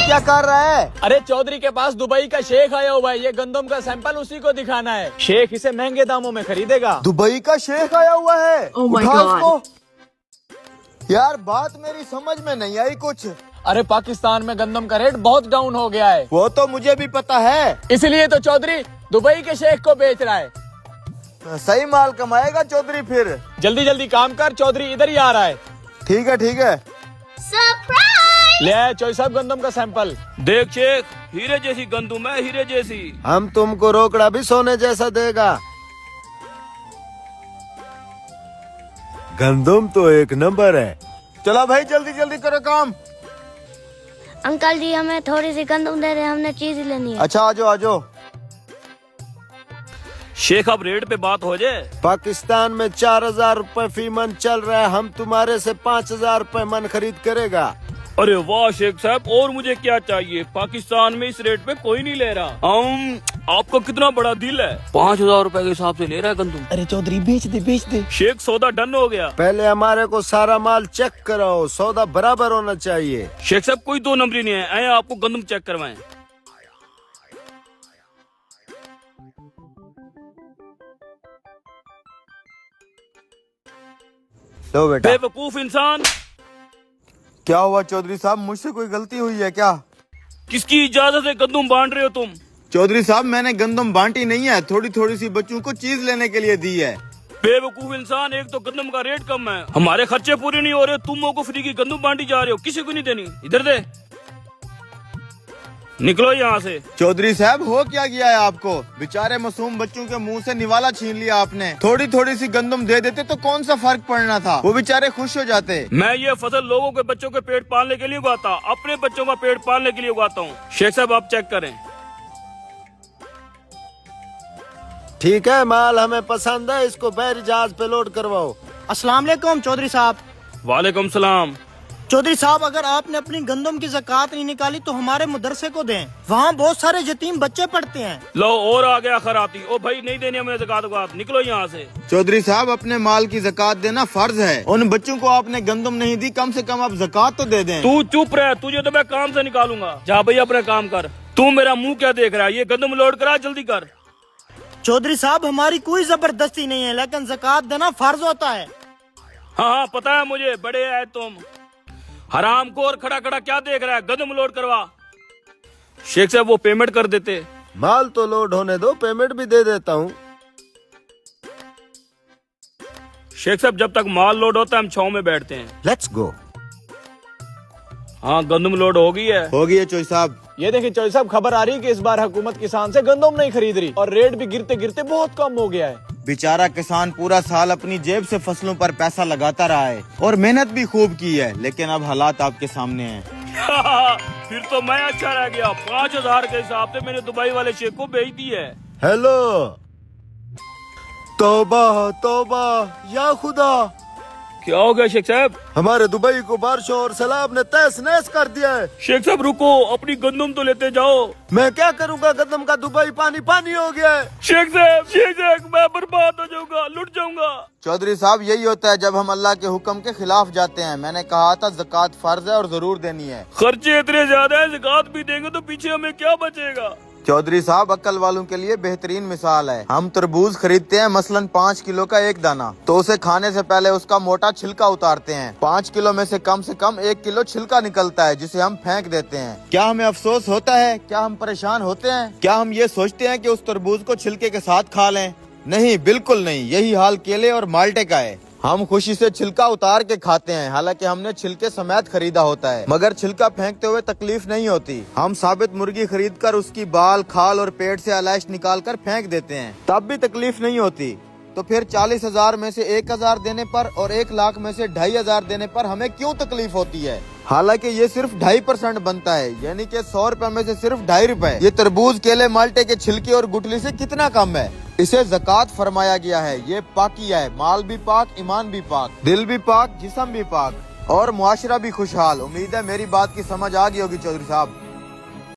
क्या कर रहा है? अरे चौधरी के पास दुबई का शेख आया हुआ है, ये गंदम का सैंपल उसी को दिखाना है। शेख इसे महंगे दामों में खरीदेगा। दुबई का शेख आया हुआ है? Oh my उठा God. इसको। यार बात मेरी समझ में नहीं आई कुछ। अरे पाकिस्तान में गंदम का रेट बहुत डाउन हो गया है, वो तो मुझे भी पता है, इसलिए तो चौधरी दुबई के शेख को बेच रहा है। सही माल कमाएगा चौधरी फिर। जल्दी जल्दी काम कर, चौधरी इधर ही आ रहा है। ठीक है ठीक है। ले आए चौधरी साहब गंदम का सैंपल। देख शेख, हीरे जैसी गंदुम है, हीरे जैसी। हम तुमको रोकड़ा भी सोने जैसा देगा। गंदम तो एक नंबर है। चलो भाई जल्दी जल्दी करो काम। अंकल जी हमें थोड़ी सी गंदम दे रहे, हमने चीज ही लेनी है। अच्छा आजो आजो। शेख अब रेट पे बात हो जाए। पाकिस्तान में 4000 रुपए फी मन चल रहा है, हम तुम्हारे से 5000 रुपए मन खरीद करेगा। अरे वाह शेख साहब, और मुझे क्या चाहिए, पाकिस्तान में इस रेट पे कोई नहीं ले रहा। आपका कितना बड़ा दिल है, 5000 रुपए के हिसाब से ले रहा है गंदम। अरे चौधरी बेच दे। शेख सौदा डन हो गया। पहले हमारे को सारा माल चेक कराओ, सौदा बराबर होना चाहिए। शेख साहब कोई दो नंबरी नहीं है, आए आपको गंदम चेक करवाएं। लो बेटा। बेवकूफ इंसान, क्या हुआ चौधरी साहब, मुझसे कोई गलती हुई है क्या? किसकी इजाजत से गंदम बांट रहे हो तुम? चौधरी साहब मैंने गंदम बांटी नहीं है, थोड़ी थोड़ी सी बच्चों को चीज लेने के लिए दी है। बेवकूफ इंसान, एक तो गंदम का रेट कम है, हमारे खर्चे पूरे नहीं हो रहे, तुम लोगों को फ्री की गंदम बांटी जा रहे हो, किसी को नहीं देनी। इधर दे, निकलो यहाँ से। चौधरी साहब हो क्या गया है आपको? बेचारे मासूम बच्चों के मुंह से निवाला छीन लिया आपने। थोड़ी थोड़ी सी गंदम दे देते तो कौन सा फर्क पड़ना था, वो बेचारे खुश हो जाते। मैं ये फसल लोगों के बच्चों के पेट पालने के लिए उगाता, अपने बच्चों का पेट पालने के लिए उगाता हूँ। शेख साहब आप चेक करें। ठीक है, माल हमें पसंद है, इसको बहरी जहाज पे लोड करवाओ। अस्सलाम वालेकुम चौधरी साहब। वालेकुम सलाम। चौधरी साहब अगर आपने अपनी गंदम की ज़कात नहीं निकाली तो हमारे मदरसे को दें, वहाँ बहुत सारे यतीम बच्चे पढ़ते हैं। लो और आ गया खराती। ओ भाई नहीं देनी हमें ज़कात वकात, निकलो यहाँ से। चौधरी साहब अपने माल की ज़कात देना फर्ज है, उन बच्चों को आपने गंदम नहीं दी, कम से कम आप ज़कात तो दे दें। तू चुप रह, तुझे तो मैं काम से निकालूंगा। जा भाई अपने काम कर। तू मेरा मुंह क्या देख रहा है, ये गंदम लोड करा, जल्दी कर। चौधरी साहब हमारी कोई जबरदस्ती नहीं है, लेकिन ज़कात देना फर्ज होता है। हाँ पता है मुझे, बड़े है तुम। हराम को और खड़ा खड़ा क्या देख रहा है, गंदम लोड करवा। शेख साहब वो पेमेंट कर देते। माल तो लोड होने दो, पेमेंट भी दे देता हूँ। शेख साहब जब तक माल लोड होता है हम छाव में बैठते हैं। Let's go. हाँ गंदम लोड हो गई है। हो गई है चौधरी साहब। ये देखिए चौधरी साहब, खबर आ रही है कि इस बार हुकूमत किसान से गंदम नहीं खरीद रही और रेट भी गिरते गिरते बहुत कम हो गया है। बेचारा किसान पूरा साल अपनी जेब से फसलों पर पैसा लगाता रहा है और मेहनत भी खूब की है, लेकिन अब हालात आपके सामने हैं। फिर तो मैं अच्छा रह गया, 5000 के हिसाब से मैंने दुबई वाले शेख को बेच दी है। हेलो, तौबा तौबा या खुदा। क्या हो गया शेख साहब? हमारे दुबई को बारिशों और सैलाब ने तहस नहस कर दिया है। शेख साहब रुको, अपनी गंदम तो लेते जाओ। मैं क्या करूंगा, गंदम का दुबई पानी पानी हो गया है। शेख साहब मैं बर्बाद हो जाऊंगा, लुट जाऊंगा। चौधरी साहब यही होता है जब हम अल्लाह के हुक्म के खिलाफ जाते हैं। मैंने कहा था ज़कात फर्ज है और जरूर देनी है। खर्चे इतने ज्यादा है, ज़कात भी देंगे तो पीछे हमें क्या बचेगा। चौधरी साहब अक्ल वालों के लिए बेहतरीन मिसाल है। हम तरबूज खरीदते हैं मसलन 5 किलो का एक दाना, तो उसे खाने से पहले उसका मोटा छिलका उतारते हैं। 5 किलो में से कम 1 किलो छिलका निकलता है, जिसे हम फेंक देते हैं। क्या हमें अफसोस होता है? क्या हम परेशान होते हैं? क्या हम ये सोचते हैं कि उस तरबूज को छिलके के साथ खा लें? नहीं, बिल्कुल नहीं। यही हाल केले और माल्टे का है। हम खुशी से छिलका उतार के खाते हैं, हालांकि हमने छिलके समेत खरीदा होता है, मगर छिलका फेंकते हुए तकलीफ नहीं होती। हम साबित मुर्गी खरीद कर उसकी बाल, खाल और पेट से अलैश निकाल कर फेंक देते हैं, तब भी तकलीफ नहीं होती। तो फिर 40,000 में से 1,000 देने पर और 1 लाख में से 2,500 देने पर हमें क्यों तकलीफ होती है? हालांकि ये सिर्फ 2.5% बनता है, यानी कि 100 रुपए में से सिर्फ 2.5 रुपए। ये तरबूज, केले, माल्टे के छिलके और गुठली से कितना कम है। इसे ज़कात फरमाया गया है। ये पाकिया है, माल भी पाक, ईमान भी पाक, दिल भी पाक, जिस्म भी पाक और मुआशरा भी खुशहाल। उम्मीद है मेरी बात की समझ आ गई होगी चौधरी साहब।